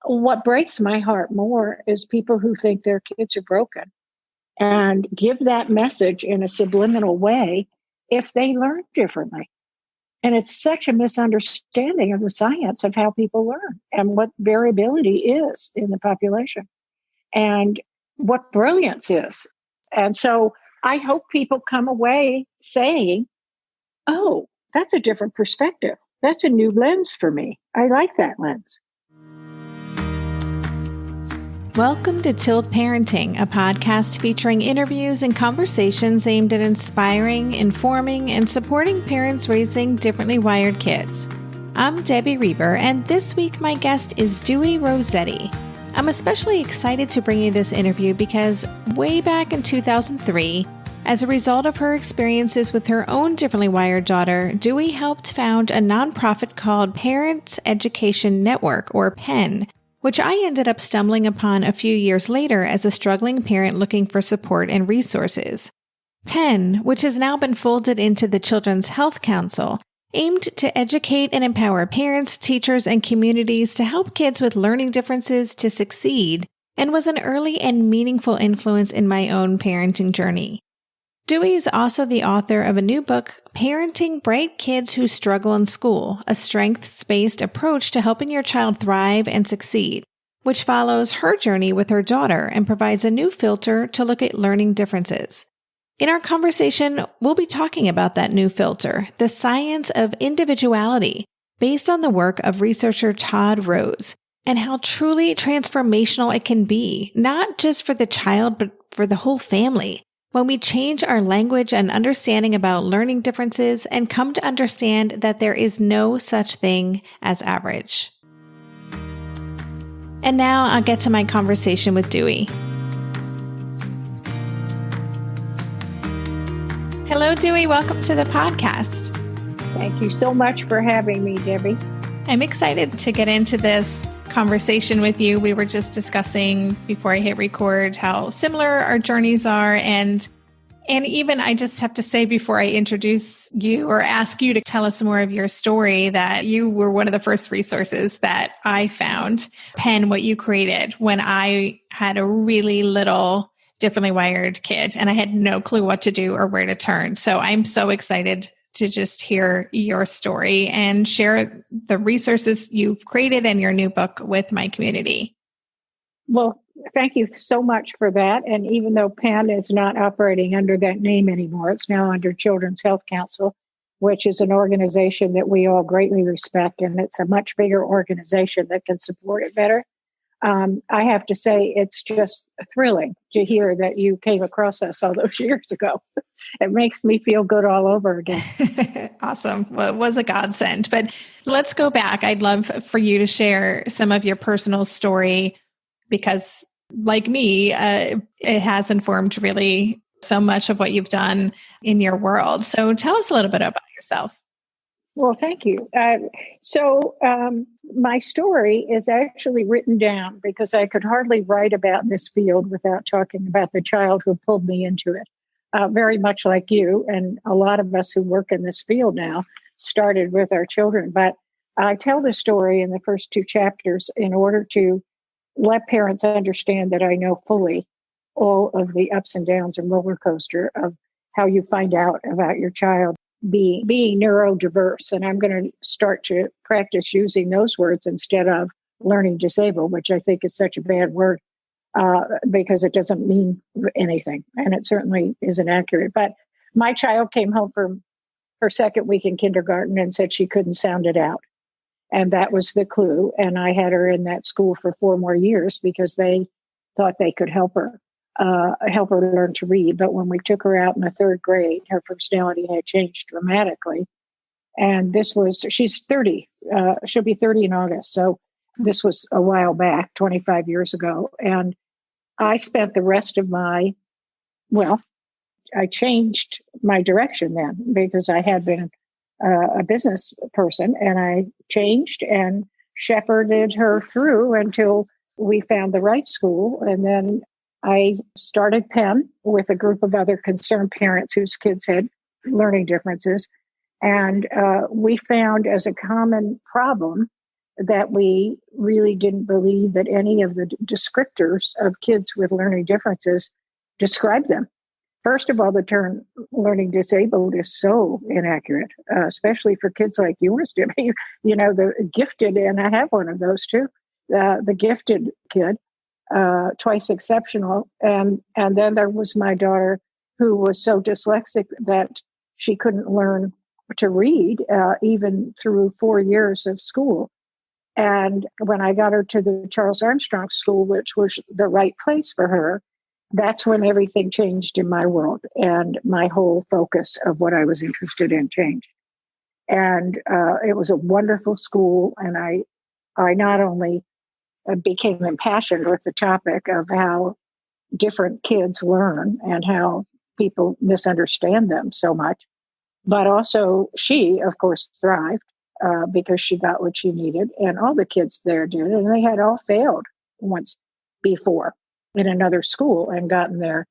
what breaks my heart more is people who think their kids are broken and give that message in a subliminal way if they learn differently. And it's such a misunderstanding of the science of how people learn and what variability is in the population and what brilliance is. And so I hope people come away saying, oh, that's a different perspective. That's a new lens for me. I like that lens. Welcome to Tilt Parenting, a podcast featuring interviews and conversations aimed at inspiring, informing, and supporting parents raising differently wired kids. I'm Debbie Reber, and this week my guest is Dewey Rosetti. I'm especially excited to bring you this interview because way back in 2003, as a result of her experiences with her own differently wired daughter, Dewey helped found a nonprofit called Parents Education Network, or PEN, which I ended up stumbling upon a few years later as a struggling parent looking for support and resources. PEN, which has now been folded into the Children's Health Council, aimed to educate and empower parents, teachers, and communities to help kids with learning differences to succeed, and was an early and meaningful influence in my own parenting journey. Dewey is also the author of a new book, Parenting Bright Kids Who Struggle in School, a strengths-based approach to helping your child thrive and succeed, which follows her journey with her daughter and provides a new filter to look at learning differences. In our conversation, we'll be talking about that new filter, the science of individuality, based on the work of researcher Todd Rose, and how truly transformational it can be, not just for the child, but for the whole family, when we change our language and understanding about learning differences and come to understand that there is no such thing as average. And now I'll get to my conversation with Dewey. Hello, Dewey. Welcome to the podcast. Thank you so much for having me, Debbie. I'm excited to get into this conversation with you. We were just discussing before I hit record how similar our journeys are. And even I just have to say before I introduce you or ask you to tell us more of your story, that you were one of the first resources that I found, PEN, what you created when I had a really little differently wired kid and I had no clue what to do or where to turn. So I'm so excited to just hear your story and share the resources you've created and your new book with my community. Well, thank you so much for that. And even though PEN is not operating under that name anymore, it's now under Children's Health Council, which is an organization that we all greatly respect. And it's a much bigger organization that can support it better. I have to say, it's just thrilling to hear that you came across us all those years ago. It makes me feel good all over again. Awesome. Well, it was a godsend. But let's go back. I'd love for you to share some of your personal story because, like me, it has informed really so much of what you've done in your world. So tell us a little bit about yourself. Well, thank you. So my story is actually written down because I could hardly write about this field without talking about the child who pulled me into it. Very much like you and a lot of us who work in this field now started with our children. But I tell the story in the first two chapters in order to let parents understand that I know fully all of the ups and downs and roller coaster of how you find out about your child being neurodiverse. And I'm going to start to practice using those words instead of learning disabled, which I think is such a bad word because it doesn't mean anything. And it certainly isn't accurate. But my child came home from her second week in kindergarten and said she couldn't sound it out. And that was the clue. And I had her in that school for 4 more years because they thought they could help her learn to read. But when we took her out in the 3rd grade, her personality had changed dramatically. And she's 30. She'll be 30 in August. So this was a while back, 25 years ago. And I spent the rest of I changed my direction then because I had been a business person and I changed and shepherded her through until we found the right school. And then I started PEN with a group of other concerned parents whose kids had learning differences. And we found as a common problem that we really didn't believe that any of the descriptors of kids with learning differences described them. First of all, the term learning disabled is so inaccurate, especially for kids like yours, Debbie. The gifted, and I have one of those too, the gifted kid, twice exceptional. And then there was my daughter who was so dyslexic that she couldn't learn to read, even through 4 years of school. And when I got her to the Charles Armstrong School, which was the right place for her, that's when everything changed in my world, and my whole focus of what I was interested in changed. And it was a wonderful school, and I not only became impassioned with the topic of how different kids learn and how people misunderstand them so much, but also she, of course, thrived because she got what she needed, and all the kids there did, and they had all failed once before in another school and gotten there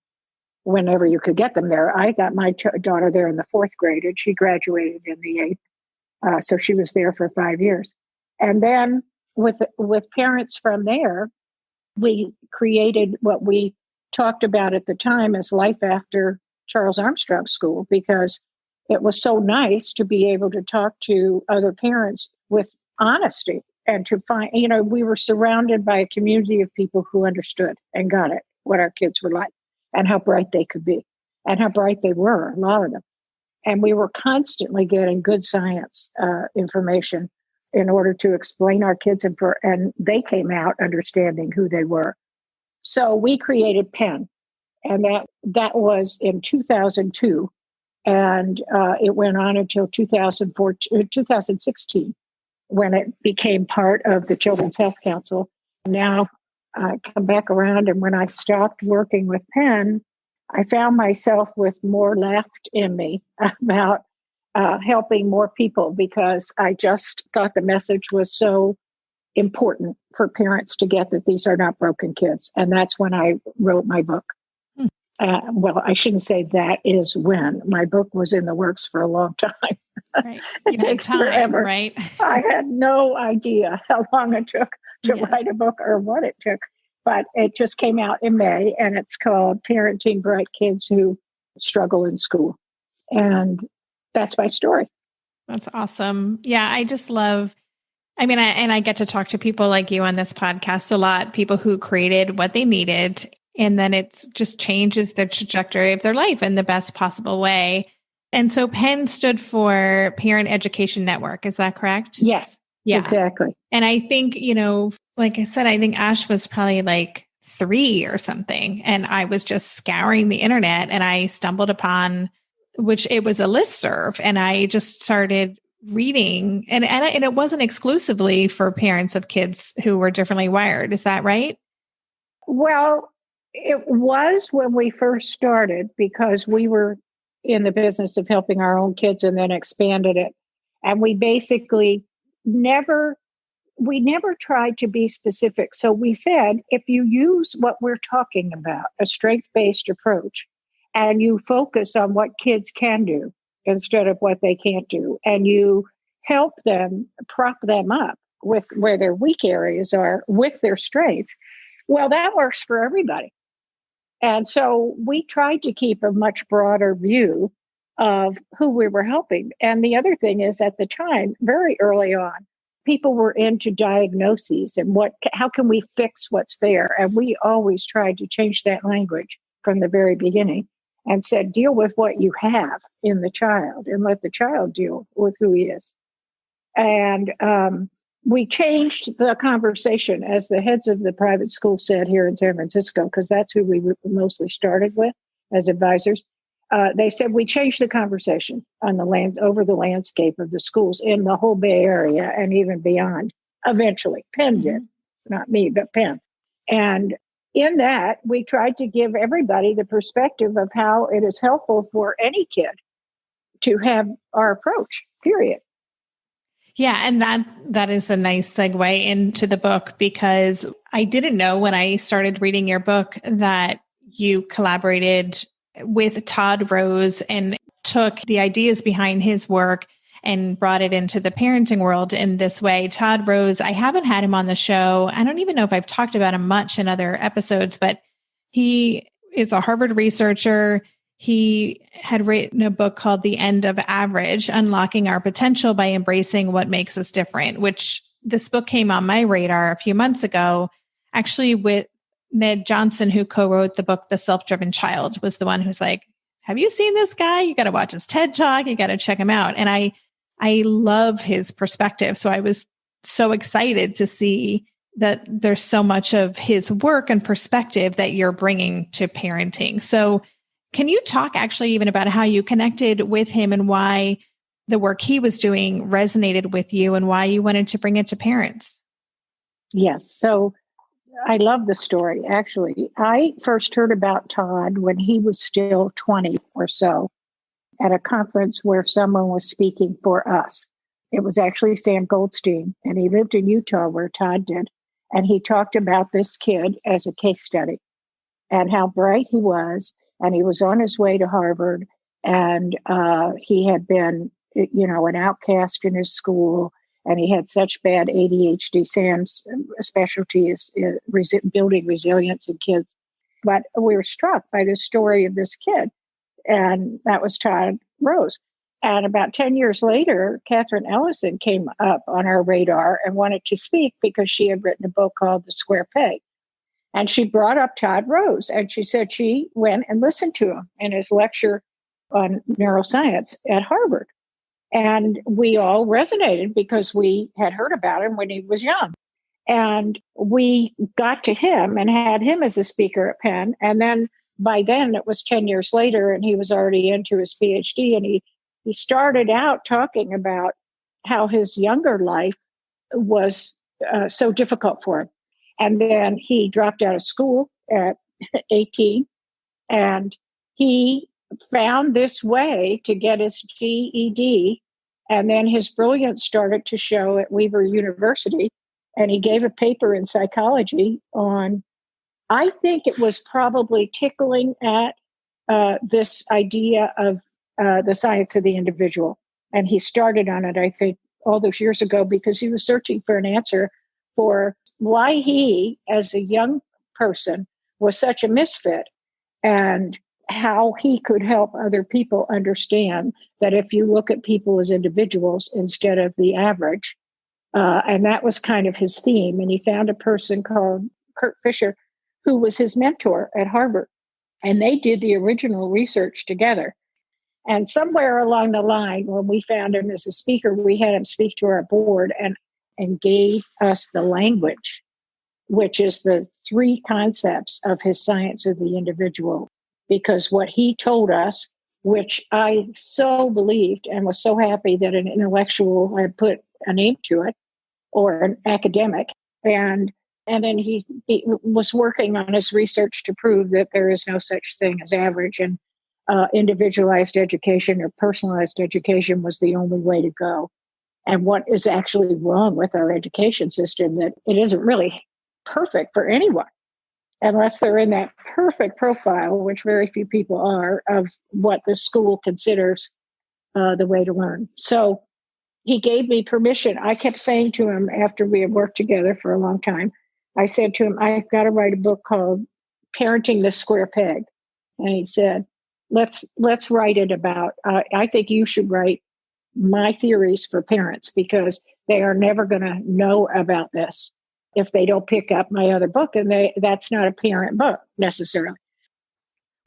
whenever you could get them there. I got my daughter there in the 4th grade, and she graduated in the 8th. So she was there for 5 years. And then with parents from there, we created what we talked about at the time as life after Charles Armstrong School, because it was so nice to be able to talk to other parents with honesty and to find, we were surrounded by a community of people who understood and got it, what our kids were like and how bright they could be and how bright they were, a lot of them. And we were constantly getting good science information in order to explain our kids, and they came out understanding who they were. So we created PEN, and that was in 2002. And it went on until 2016, when it became part of the Children's Health Council. Now I come back around, and when I stopped working with PEN, I found myself with more left in me about helping more people, because I just thought the message was so important for parents to get, that these are not broken kids. And that's when I wrote my book. Well, I shouldn't say that is when. My book was in the works for a long time. Right. It takes forever. Right? I had no idea how long it took to write a book or what it took. But it just came out in May, and it's called Parenting Bright Kids Who Struggle in School. And that's my story. That's awesome. Yeah, I just love, I get to talk to people like you on this podcast a lot, people who created what they needed, and then it just changes the trajectory of their life in the best possible way. And so PEN stood for Parent Education Network. Is that correct? Yes. Yeah. Exactly. And I think, like I said, I think Ash was probably like 3 or something. And I was just scouring the internet, and I stumbled upon, which it was a listserv. And I just started reading, and it wasn't exclusively for parents of kids who were differently wired. Is that right? Well, it was when we first started, because we were in the business of helping our own kids and then expanded it. And we basically never tried to be specific. So we said, if you use what we're talking about, a strength-based approach, and you focus on what kids can do instead of what they can't do, and you help them, prop them up with where their weak areas are with their strengths, well, that works for everybody. And so we tried to keep a much broader view of who we were helping. And the other thing is, at the time, very early on, people were into diagnoses and how can we fix what's there? And we always tried to change that language from the very beginning and said, deal with what you have in the child and let the child deal with who he is. And we changed the conversation, as the heads of the private school said here in San Francisco, because that's who we mostly started with as advisors. They said we changed the conversation on over the landscape of the schools in the whole Bay Area and even beyond. Eventually, Penn did, not me, but Penn. And in that, we tried to give everybody the perspective of how it is helpful for any kid to have our approach, period. Yeah. And that is a nice segue into the book, because I didn't know when I started reading your book that you collaborated with Todd Rose and took the ideas behind his work and brought it into the parenting world in this way. Todd Rose, I haven't had him on the show. I don't even know if I've talked about him much in other episodes, but he is a Harvard researcher. He had written a book called The End of Average, Unlocking Our Potential by Embracing What Makes Us Different, which this book came on my radar a few months ago, actually with Ned Johnson, who co-wrote the book, The Self-Driven Child, was the one who's like, have you seen this guy? You got to watch his TED Talk. You got to check him out. And I love his perspective. So I was so excited to see that there's so much of his work and perspective that you're bringing to parenting. So can you talk actually even about how you connected with him and why the work he was doing resonated with you and why you wanted to bring it to parents? Yes. So I love the story, actually. I first heard about Todd when he was still 20 or so at a conference where someone was speaking for us. It was actually Sam Goldstein, and he lived in Utah where Todd did. And he talked about this kid as a case study and how bright he was. And he was on his way to Harvard, and he had been, an outcast in his school. And he had such bad ADHD. Sam's specialty is building resilience in kids. But we were struck by the story of this kid. And that was Todd Rose. And about 10 years later, Catherine Ellison came up on our radar and wanted to speak because she had written a book called The Square Peg. And she brought up Todd Rose. And she said she went and listened to him in his lecture on neuroscience at Harvard. And we all resonated because we had heard about him when he was young. And we got to him and had him as a speaker at Penn. And then by then it was 10 years later and he was already into his PhD. And he started out talking about how his younger life was so difficult for him. And then he dropped out of school at 18 and he found this way to get his GED. And then his brilliance started to show at Weaver University. And he gave a paper in psychology on, I think it was probably tickling at this idea of the science of the individual. And he started on it, I think, all those years ago because he was searching for an answer for why he, as a young person, was such a misfit and how he could help other people understand that if you look at people as individuals instead of the average, and that was kind of his theme. And he found a person called Kurt Fisher, who was his mentor at Harvard. And they did the original research together. And somewhere along the line, when we found him as a speaker, we had him speak to our board and gave us the language, which is the three concepts of his science of the individual. Because what he told us, which I so believed and was so happy that an intellectual had put a name to it, or an academic, and then he was working on his research to prove that there is no such thing as average, and individualized education or personalized education was the only way to go. And what is actually wrong with our education system, that it isn't really perfect for anyone, unless they're in that perfect profile, which very few people are, of what the school considers the way to learn. So he gave me permission. I kept saying to him after we had worked together for a long time, I said to him, I've got to write a book called Parenting the Square Peg. And he said, let's write it about, I think you should write my theories for parents because they are never going to know about this if they don't pick up my other book. And that's not a parent book necessarily.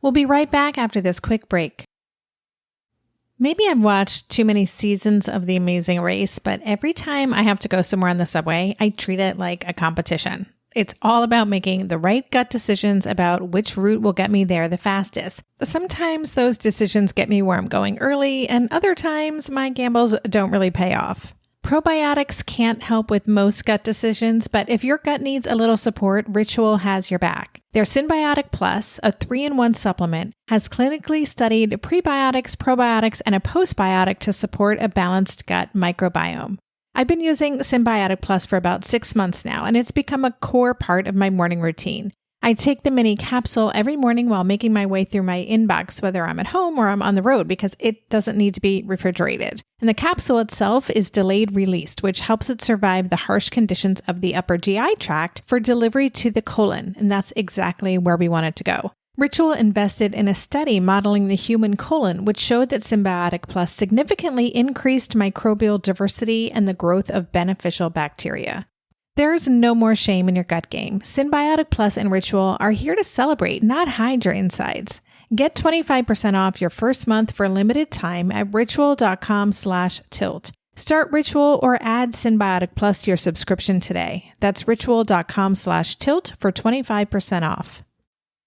We'll be right back after this quick break. Maybe I've watched too many seasons of The Amazing Race, but every time I have to go somewhere on the subway, I treat it like a competition. It's all about making the right gut decisions about which route will get me there the fastest. Sometimes those decisions get me where I'm going early, and other times my gambles don't really pay off. Probiotics can't help with most gut decisions, but if your gut needs a little support, Ritual has your back. Their Symbiotic Plus, a 3-in-1 supplement, has clinically studied prebiotics, probiotics, and a postbiotic to support a balanced gut microbiome. I've been using Symbiotic Plus for about 6 months now, and it's become a core part of my morning routine. I take the mini capsule every morning while making my way through my inbox, whether I'm at home or I'm on the road, because it doesn't need to be refrigerated. And the capsule itself is delayed released, which helps it survive the harsh conditions of the upper GI tract for delivery to the colon. And that's exactly where we want it to go. Ritual invested in a study modeling the human colon, which showed that Symbiotic Plus significantly increased microbial diversity and the growth of beneficial bacteria. There's no more shame in your gut game. Symbiotic Plus and Ritual are here to celebrate, not hide your insides. Get 25% off your first month for a limited time at ritual.com/tilt. Start Ritual or add Symbiotic Plus to your subscription today. That's ritual.com/tilt for 25% off.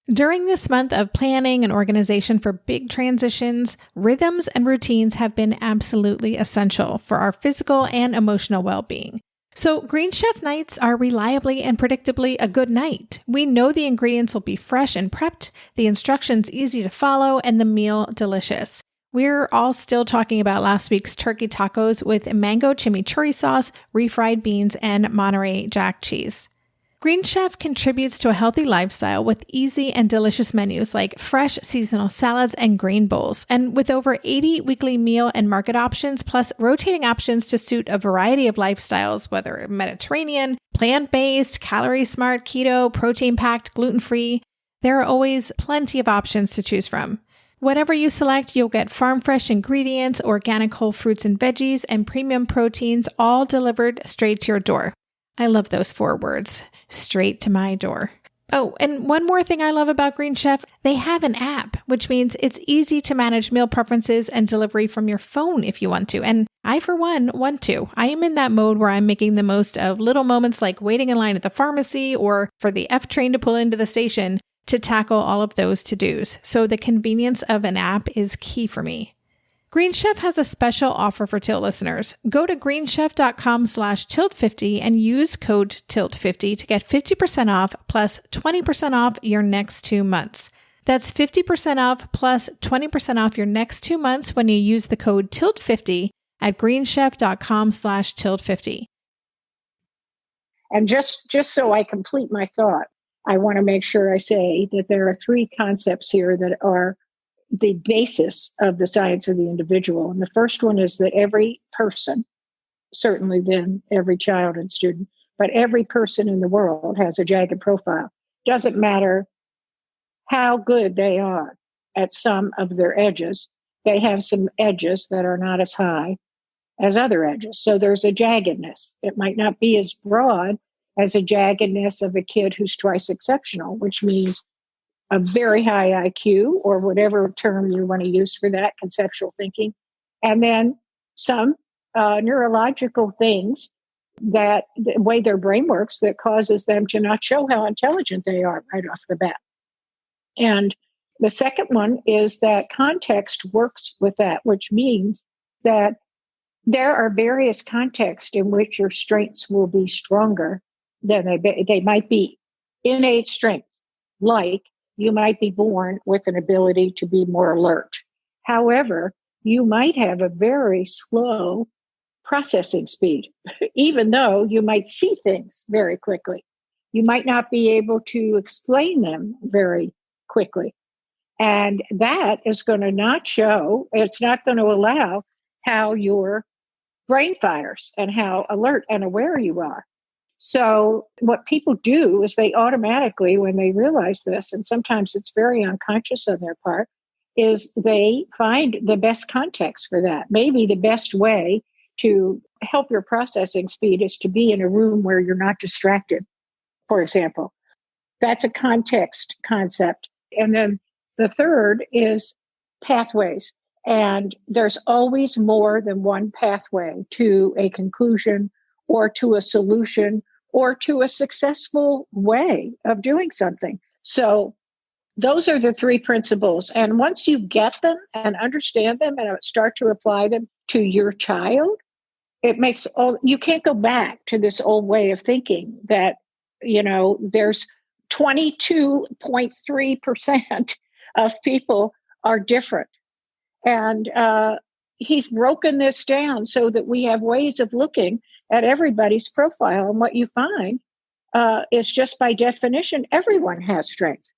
During this month of planning and organization for big transitions, rhythms and routines have been absolutely essential for our physical and emotional well-being. So Green Chef nights are reliably and predictably a good night. We know the ingredients will be fresh and prepped, the instructions easy to follow, and the meal delicious. We're all still talking about last week's turkey tacos with mango chimichurri sauce, refried beans, and Monterey Jack cheese. Green Chef contributes to a healthy lifestyle with easy and delicious menus like fresh seasonal salads and grain bowls. And with over 80 weekly meal and market options, plus rotating options to suit a variety of lifestyles, whether Mediterranean, plant-based, calorie-smart, keto, protein-packed, gluten-free, there are always plenty of options to choose from. Whatever you select, you'll get farm-fresh ingredients, organic whole fruits and veggies, and premium proteins, all delivered straight to your door. I love those 4 words. Straight to my door. Oh, and one more thing I love about Green Chef, they have an app, which means it's easy to manage meal preferences and delivery from your phone if you want to. And I, for one, want to. I am in that mode where I'm making the most of little moments like waiting in line at the pharmacy or for the F train to pull into the station to tackle all of those to-dos. So the convenience of an app is key for me. Green Chef has a special offer for Tilt listeners. Go to greenchef.com/tilt50 and use code TILT50 to get 50% off plus 20% off your next 2 months. That's 50% off plus 20% off your next 2 months when you use the code TILT50 at greenchef.com/tilt50. And just so I complete my thought, I want to make sure I say that there are 3 concepts here that are the basis of the science of the individual. And the first one is that every person, certainly then every child and student, but every person in the world has a jagged profile. Doesn't matter how good they are at some of their edges, they have some edges that are not as high as other edges. So there's a jaggedness. It might not be as broad as a jaggedness of a kid who's twice exceptional, which means a very high IQ, or whatever term you want to use for that, conceptual thinking, and then some neurological things that the way their brain works that causes them to not show how intelligent they are right off the bat. And the second one is that context works with that, which means that there are various contexts in which your strengths will be stronger than they might be innate strengths, like you might be born with an ability to be more alert. However, you might have a very slow processing speed, even though you might see things very quickly. You might not be able to explain them very quickly. And that is going to not show, it's not going to allow how your brain fires and how alert and aware you are. So what people do is they automatically, when they realize this, and sometimes it's very unconscious on their part, is they find the best context for that. Maybe the best way to help your processing speed is to be in a room where you're not distracted, for example. That's a context concept. And then the third is pathways. And there's always more than one pathway to a conclusion or to a solution or to a successful way of doing something. So those are the 3 principles. And once you get them and understand them and start to apply them to your child, it makes you can't go back to this old way of thinking that, there's 22.3% of people are different. And he's broken this down so that we have ways of looking at everybody's profile. And what you find is just by definition, everyone has strengths.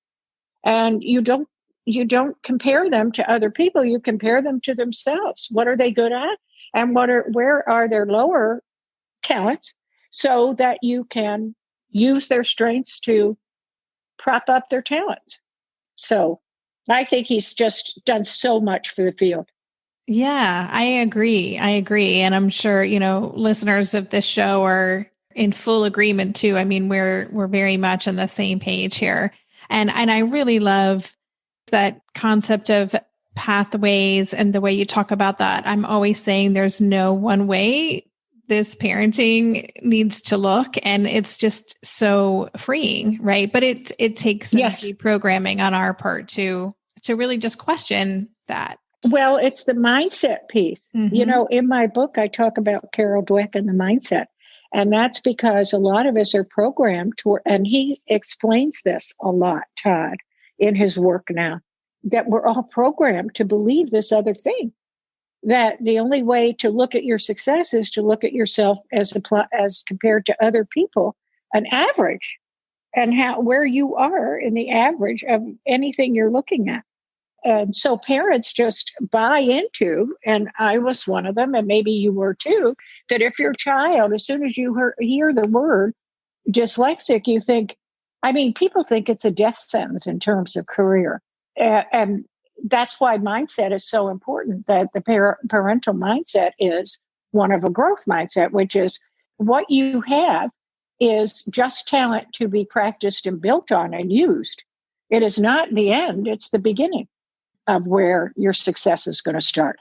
And you don't you don't compare them to other people. You compare them to themselves. What are they good at? And where are their lower talents so that you can use their strengths to prop up their talents. So I think he's just done so much for the field. Yeah, I agree. And I'm sure, listeners of this show are in full agreement too. I mean, we're very much on the same page here. And I really love that concept of pathways and the way you talk about that. I'm always saying there's no one way this parenting needs to look, and it's just so freeing, right? But it takes some deprogramming on our part to really just question that. Well, it's the mindset piece. Mm-hmm. In my book, I talk about Carol Dweck and the mindset. And that's because a lot of us are programmed and he explains this a lot, Todd, in his work now, that we're all programmed to believe this other thing, that the only way to look at your success is to look at yourself as compared to other people, an average, and where you are in the average of anything you're looking at. And so parents just buy into, and I was one of them, and maybe you were too, that if your child, as soon as you hear the word dyslexic, you think, people think it's a death sentence in terms of career. And that's why mindset is so important, that the parental mindset is one of a growth mindset, which is what you have is just talent to be practiced and built on and used. It is not the end, it's the beginning of where your success is going to start.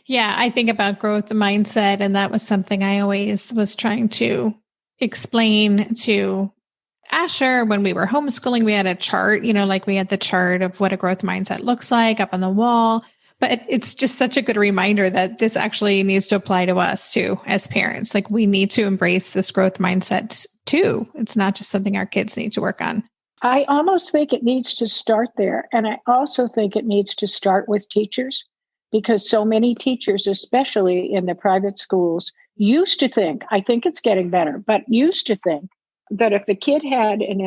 Yeah, I think about growth mindset, and that was something I always was trying to explain to Asher when we were homeschooling. We had a chart, we had the chart of what a growth mindset looks like up on the wall. But it's just such a good reminder that this actually needs to apply to us too, as parents. Like, we need to embrace this growth mindset too. It's not just something our kids need to work on. I almost think it needs to start there. And I also think it needs to start with teachers, because so many teachers, especially in the private schools, used to think, I think it's getting better, but used to think that if the kid had an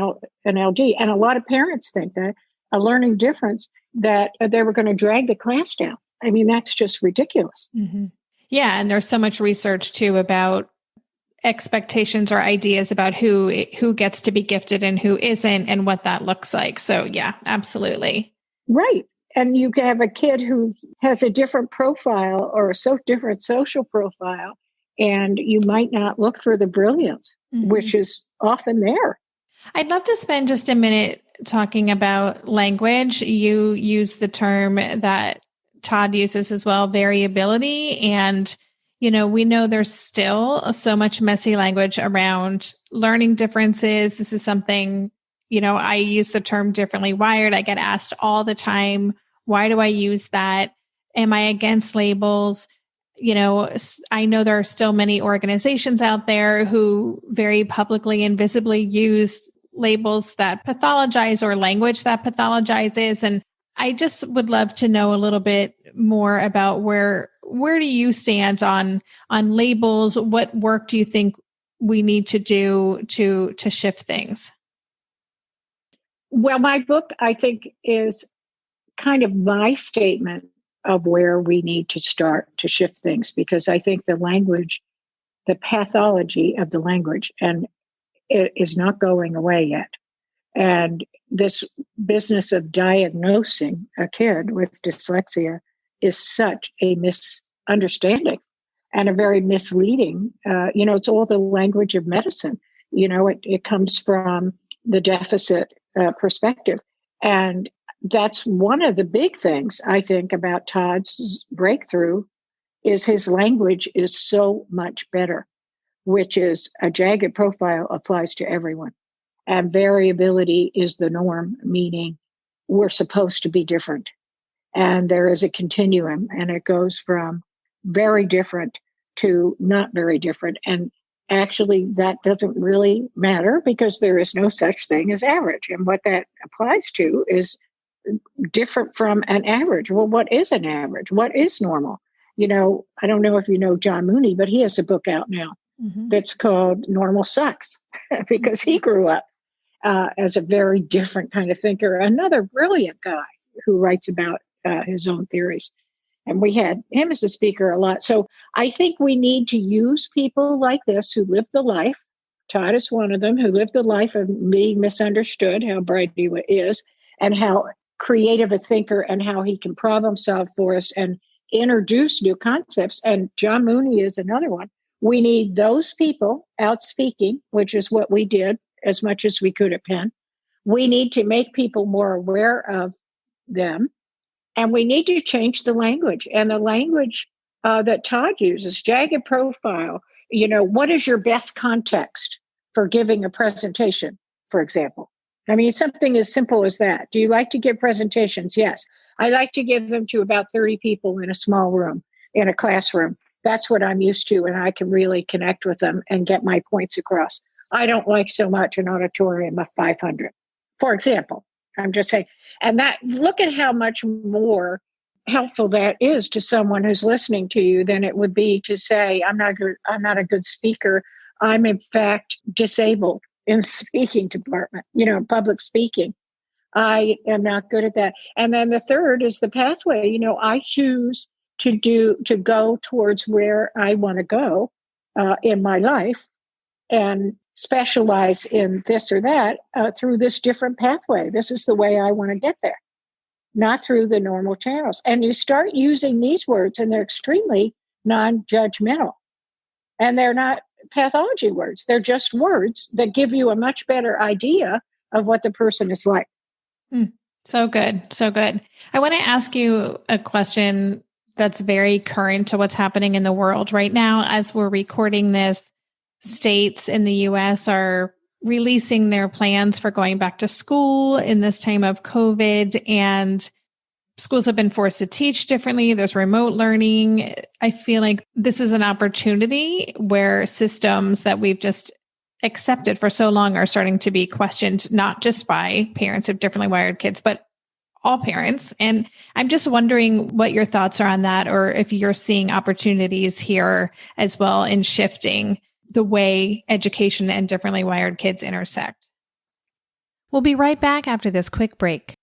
LD, and a lot of parents think that, a learning difference, that they were going to drag the class down. That's just ridiculous. Mm-hmm. Yeah. And there's so much research too about expectations or ideas about who gets to be gifted and who isn't, and what that looks like. So yeah, absolutely. Right. And you can have a kid who has a different profile or a different social profile, and you might not look for the brilliance, which is often there. I'd love to spend just a minute talking about language. You use the term that Todd uses as well, variability. And we know there's still so much messy language around learning differences. This is something, I use the term differently wired. I get asked all the time, why do I use that? Am I against labels? I know there are still many organizations out there who very publicly and visibly use labels that pathologize or language that pathologizes. And I just would love to know a little bit more about where do you stand on labels? What work do you think we need to do to shift things? Well, my book, I think, is kind of my statement of where we need to start to shift things, because I think the language, the pathology of the language, and it is not going away yet. And this business of diagnosing a kid with dyslexia is such a misunderstanding and a very misleading, it's all the language of medicine. It comes from the deficit perspective. And that's one of the big things I think about Todd's breakthrough, is his language is so much better, which is a jagged profile applies to everyone. And variability is the norm, meaning we're supposed to be different. And there is a continuum, and it goes from very different to not very different. And actually, that doesn't really matter, because there is no such thing as average. And what that applies to is different from an average. Well, what is an average? What is normal? I don't know if you know John Mooney, but he has a book out now that's called Normal Sucks, because he grew up as a very different kind of thinker. Another brilliant guy, who writes about his own theories. And we had him as a speaker a lot. So I think we need to use people like this who live the life. Todd is one of them, who lived the life of being misunderstood, how bright he is, and how creative a thinker, and how he can problem solve for us and introduce new concepts. And John Mooney is another one. We need those people out speaking, which is what we did as much as we could at Penn. We need to make people more aware of them. And we need to change the language. And the language that Todd uses, jagged profile, what is your best context for giving a presentation, for example? I mean, something as simple as that. Do you like to give presentations? Yes. I like to give them to about 30 people in a small room, in a classroom. That's what I'm used to, and I can really connect with them and get my points across. I don't like so much an auditorium of 500, for example. I'm just saying. And that, look at how much more helpful that is to someone who's listening to you than it would be to say, I'm not a good speaker. I'm in fact disabled in the speaking department, public speaking. I am not good at that. And then the third is the pathway. I choose to go towards where I want to go in my life and specialize in this or that through this different pathway. This is the way I want to get there, not through the normal channels. And you start using these words, and they're extremely non-judgmental. And they're not pathology words. They're just words that give you a much better idea of what the person is like. So good. So good. I want to ask you a question that's very current to what's happening in the world right now. As we're recording this, states in the U.S. are releasing their plans for going back to school in this time of COVID, and schools have been forced to teach differently. There's remote learning. I feel like this is an opportunity where systems that we've just accepted for so long are starting to be questioned, not just by parents of differently wired kids, but all parents. And I'm just wondering what your thoughts are on that, or if you're seeing opportunities here as well in shifting the way education and differently wired kids intersect. We'll be right back after this quick break.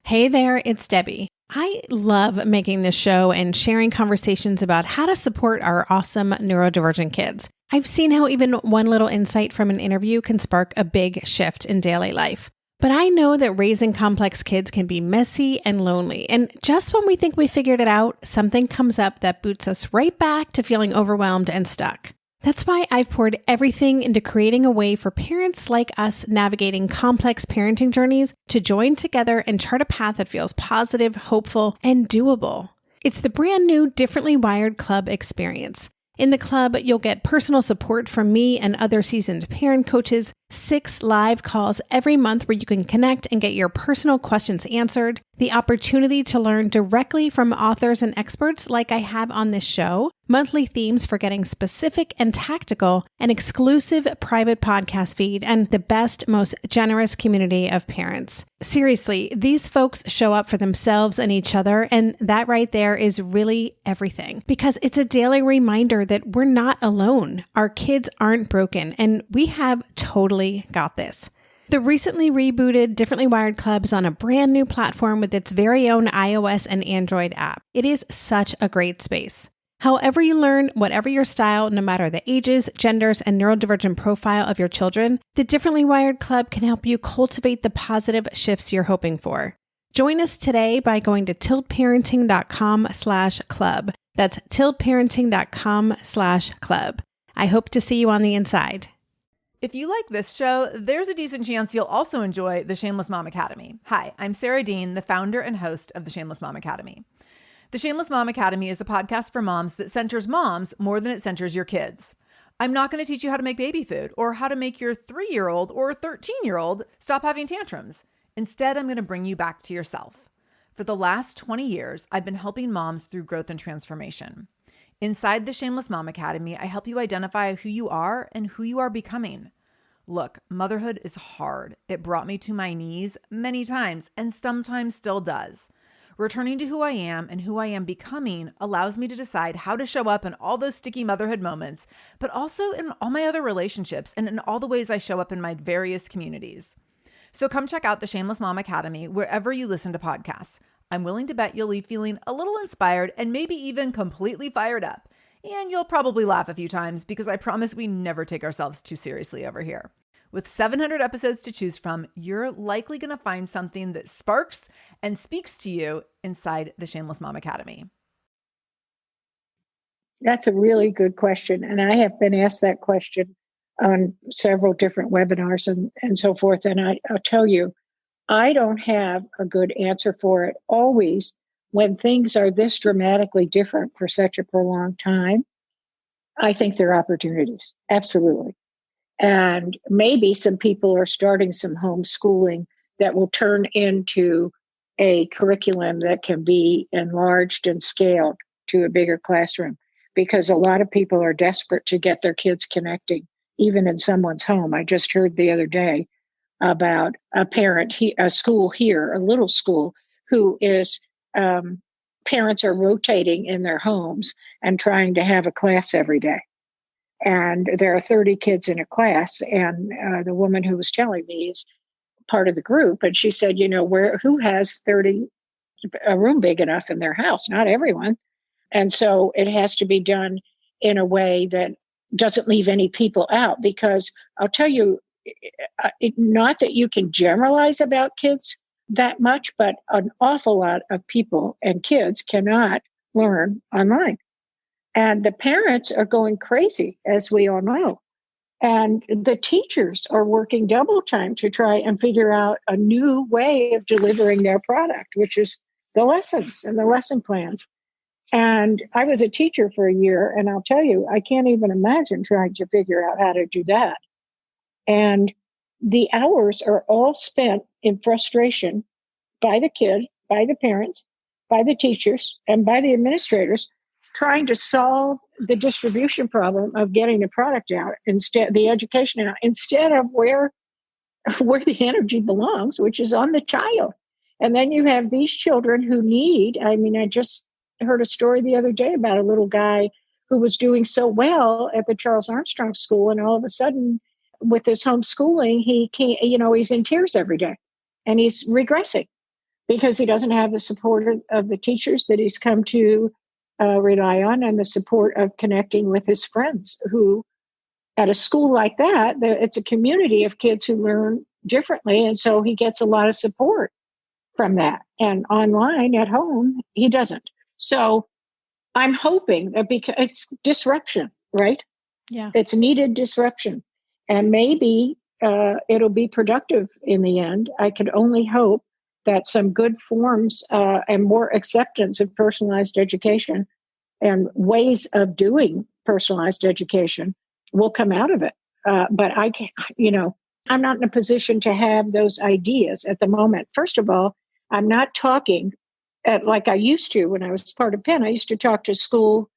Hey there, it's Debbie. I love making this show and sharing conversations about how to support our awesome neurodivergent kids. I've seen how even one little insight from an interview can spark a big shift in daily life. But I know that raising complex kids can be messy and lonely. And just when we think we figured it out, something comes up that boots us right back to feeling overwhelmed and stuck. That's why I've poured everything into creating a way for parents like us navigating complex parenting journeys to join together and chart a path that feels positive, hopeful, and doable. It's the brand new Differently Wired Club experience. In the club, you'll get personal support from me and other seasoned parent coaches, 6 live calls every month where you can connect and get your personal questions answered, the opportunity to learn directly from authors and experts like I have on this show, monthly themes for getting specific and tactical, an exclusive private podcast feed, and the best, most generous community of parents. Seriously, these folks show up for themselves and each other, and that right there is really everything, because it's a daily reminder that we're not alone. Our kids aren't broken, and we have totally got this. The recently rebooted Differently Wired Club is on a brand new platform with its very own iOS and Android app. It is such a great space. However you learn, whatever your style, no matter the ages, genders, and neurodivergent profile of your children, the Differently Wired Club can help you cultivate the positive shifts you're hoping for. Join us today by going to tiltparenting.com/club. That's tiltparenting.com/club. I hope to see you on the inside. If you like this show, there's a decent chance you'll also enjoy the Shameless Mom Academy. Hi, I'm Sarah Dean, the founder and host of the Shameless Mom Academy. The Shameless Mom Academy is a podcast for moms that centers moms more than it centers your kids. I'm not going to teach you how to make baby food or how to make your 3-year-old or 13-year-old stop having tantrums. Instead, I'm going to bring you back to yourself. For the last 20 years, I've been helping moms through growth and transformation. Inside the Shameless Mom Academy, I help you identify who you are and who you are becoming. Look, motherhood is hard. It brought me to my knees many times and sometimes still does. Returning to who I am and who I am becoming allows me to decide how to show up in all those sticky motherhood moments, but also in all my other relationships and in all the ways I show up in my various communities. So come check out the Shameless Mom Academy wherever you listen to podcasts. I'm willing to bet you'll leave feeling a little inspired and maybe even completely fired up. And you'll probably laugh a few times because I promise we never take ourselves too seriously over here. With 700 episodes to choose from, you're likely going to find something that sparks and speaks to you inside the Shameless Mom Academy. That's a really good question. And I have been asked that question on several different webinars and so forth. And I'll tell you, I don't have a good answer for it. Always, when things are this dramatically different for such a prolonged time, I think there are opportunities. Absolutely. And maybe some people are starting some homeschooling that will turn into a curriculum that can be enlarged and scaled to a bigger classroom, because a lot of people are desperate to get their kids connecting, even in someone's home. I just heard the other day about a parent, a school here, a little school, who is, parents are rotating in their homes and trying to have a class every day. And there are 30 kids in a class. And the woman who was telling me is part of the group. And she said, who has a room big enough in their house? Not everyone. And so it has to be done in a way that doesn't leave any people out, because I'll tell you, not that you can generalize about kids that much, but an awful lot of people and kids cannot learn online. And the parents are going crazy, as we all know. And the teachers are working double time to try and figure out a new way of delivering their product, which is the lessons and the lesson plans. And I was a teacher for a year, and I'll tell you, I can't even imagine trying to figure out how to do that. And the hours are all spent in frustration by the kid, by the parents, by the teachers, and by the administrators, trying to solve the distribution problem of getting the product out, the education out, instead of where the energy belongs, which is on the child. And then you have these children who I just heard a story the other day about a little guy who was doing so well at the Charles Armstrong School, and all of a sudden, with his homeschooling, he can't, he's in tears every day, and he's regressing because he doesn't have the support of the teachers that he's come to rely on, and the support of connecting with his friends who, at a school like that, it's a community of kids who learn differently. And so he gets a lot of support from that. And online at home, he doesn't. So I'm hoping that, because it's disruption, right? Yeah. It's needed disruption. And maybe it'll be productive in the end. I could only hope that some good forms and more acceptance of personalized education and ways of doing personalized education will come out of it. But I can't, I'm not in a position to have those ideas at the moment. First of all, I'm not talking like I used to when I was part of Penn. I used to talk to school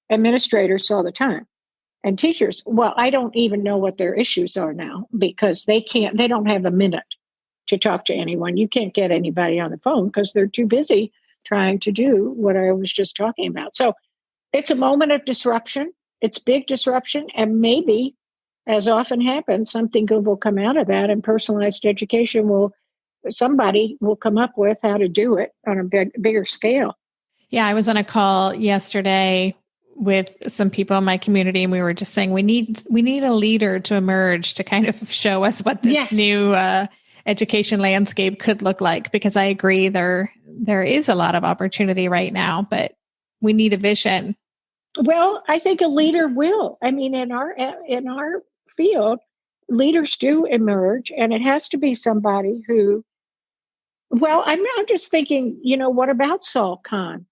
administrators all the time and teachers. Well, I don't even know what their issues are now, because they don't have a minute to talk to anyone. You can't get anybody on the phone because they're too busy trying to do what I was just talking about. So it's a moment of disruption. It's big disruption. And maybe, as often happens, something good will come out of that, and personalized education somebody will come up with how to do it on a bigger scale. Yeah, I was on a call yesterday with some people in my community, and we were just saying we need a leader to emerge to kind of show us what this new education landscape could look like, because I agree there is a lot of opportunity right now, but we need a vision. Well, I think a leader will. I mean, in our field, leaders do emerge, and it has to be somebody who, well, I'm just thinking, what about Saul Khan?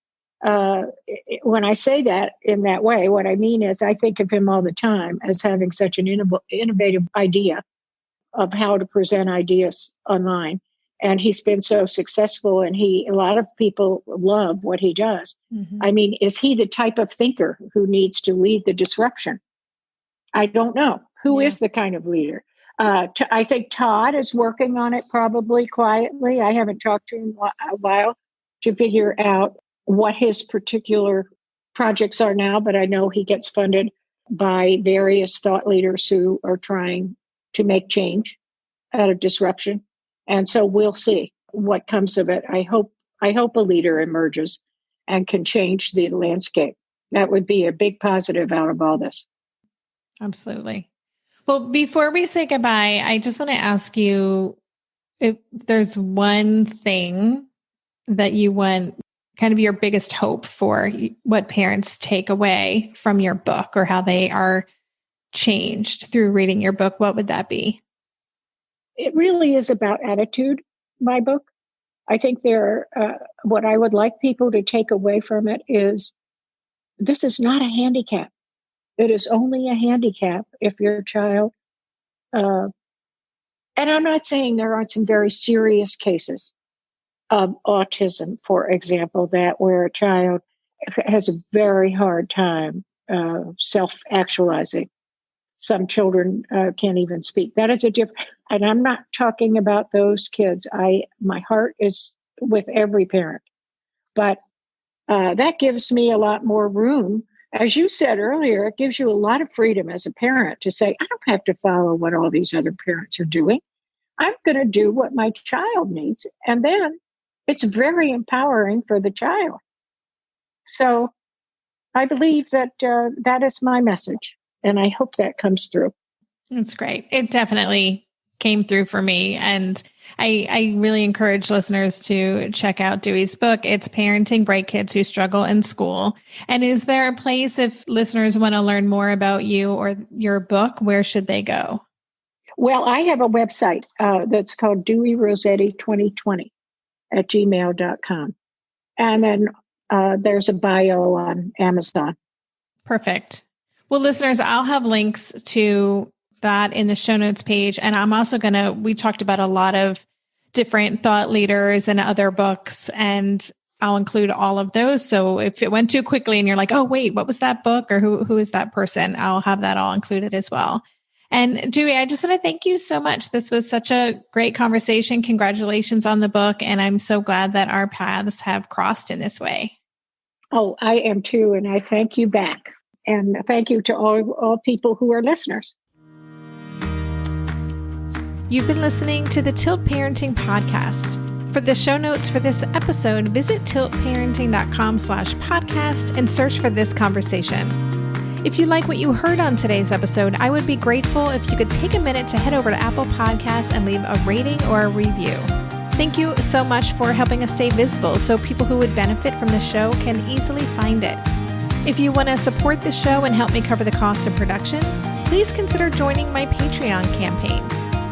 When I say that in that way, what I mean is I think of him all the time as having such an innovative idea of how to present ideas online. And he's been so successful, and a lot of people love what he does. Mm-hmm. I mean, is he the type of thinker who needs to lead the disruption? I don't know. Who is the kind of leader? I think Todd is working on it, probably quietly. I haven't talked to him a while to figure out what his particular projects are now, but I know he gets funded by various thought leaders who are trying to make change out of disruption. And so we'll see what comes of it. I hope a leader emerges and can change the landscape. That would be a big positive out of all this. Absolutely. Well, before we say goodbye, I just want to ask you if there's one thing that you want, kind of your biggest hope for what parents take away from your book or how they are changed through reading your book, what would that be? It really is about attitude, my book. I think what I would like people to take away from it is this is not a handicap. It is only a handicap if your child, and I'm not saying there aren't some very serious cases of autism, for example, where a child has a very hard time self-actualizing. Some children can't even speak. That is a different, and I'm not talking about those kids. My heart is with every parent, but that gives me a lot more room. As you said earlier, it gives you a lot of freedom as a parent to say, I don't have to follow what all these other parents are doing. I'm going to do what my child needs. And then it's very empowering for the child. So I believe that that is my message. And I hope that comes through. That's great. It definitely came through for me. And I really encourage listeners to check out Dewey's book. It's Parenting Bright Kids Who Struggle in School. And is there a place if listeners want to learn more about you or your book, where should they go? Well, I have a website that's called Dewey Rosetti 2020 at gmail.com. And then there's a bio on Amazon. Perfect. Well, listeners, I'll have links to that in the show notes page. And I'm also we talked about a lot of different thought leaders and other books, and I'll include all of those. So if it went too quickly and you're like, oh, wait, what was that book? Or who is that person? I'll have that all included as well. And Dewey, I just want to thank you so much. This was such a great conversation. Congratulations on the book. And I'm so glad that our paths have crossed in this way. Oh, I am too. And I thank you back. And thank you to all people who are listeners. You've been listening to the Tilt Parenting Podcast. For the show notes for this episode, visit tiltparenting.com/podcast and search for this conversation. If you like what you heard on today's episode, I would be grateful if you could take a minute to head over to Apple Podcasts and leave a rating or a review. Thank you so much for helping us stay visible so people who would benefit from the show can easily find it. If you want to support the show and help me cover the cost of production, please consider joining my Patreon campaign.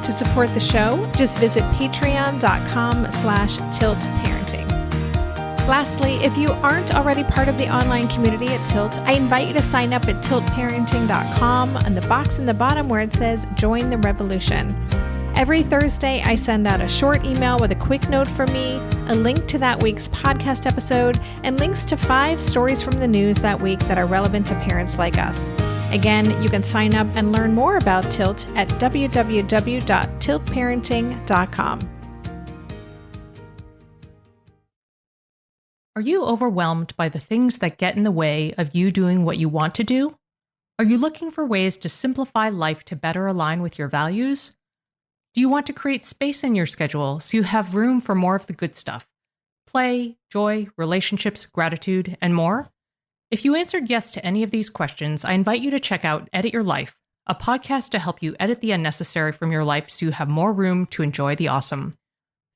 To support the show, just visit patreon.com/tiltparenting. Lastly, if you aren't already part of the online community at Tilt, I invite you to sign up at tiltparenting.com on the box in the bottom where it says Join the Revolution. Every Thursday, I send out a short email with a quick note from me, a link to that week's podcast episode, and links to 5 stories from the news that week that are relevant to parents like us. Again, you can sign up and learn more about Tilt at www.tiltparenting.com. Are you overwhelmed by the things that get in the way of you doing what you want to do? Are you looking for ways to simplify life to better align with your values? Do you want to create space in your schedule so you have room for more of the good stuff? Play, joy, relationships, gratitude, and more? If you answered yes to any of these questions, I invite you to check out Edit Your Life, a podcast to help you edit the unnecessary from your life so you have more room to enjoy the awesome.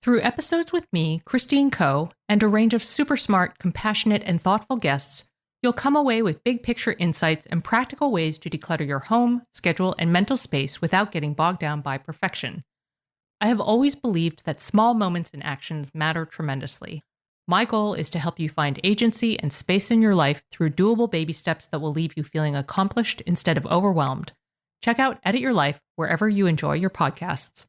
Through episodes with me, Christine Coe, and a range of super smart, compassionate, and thoughtful guests, you'll come away with big picture insights and practical ways to declutter your home, schedule, and mental space without getting bogged down by perfection. I have always believed that small moments and actions matter tremendously. My goal is to help you find agency and space in your life through doable baby steps that will leave you feeling accomplished instead of overwhelmed. Check out Edit Your Life wherever you enjoy your podcasts.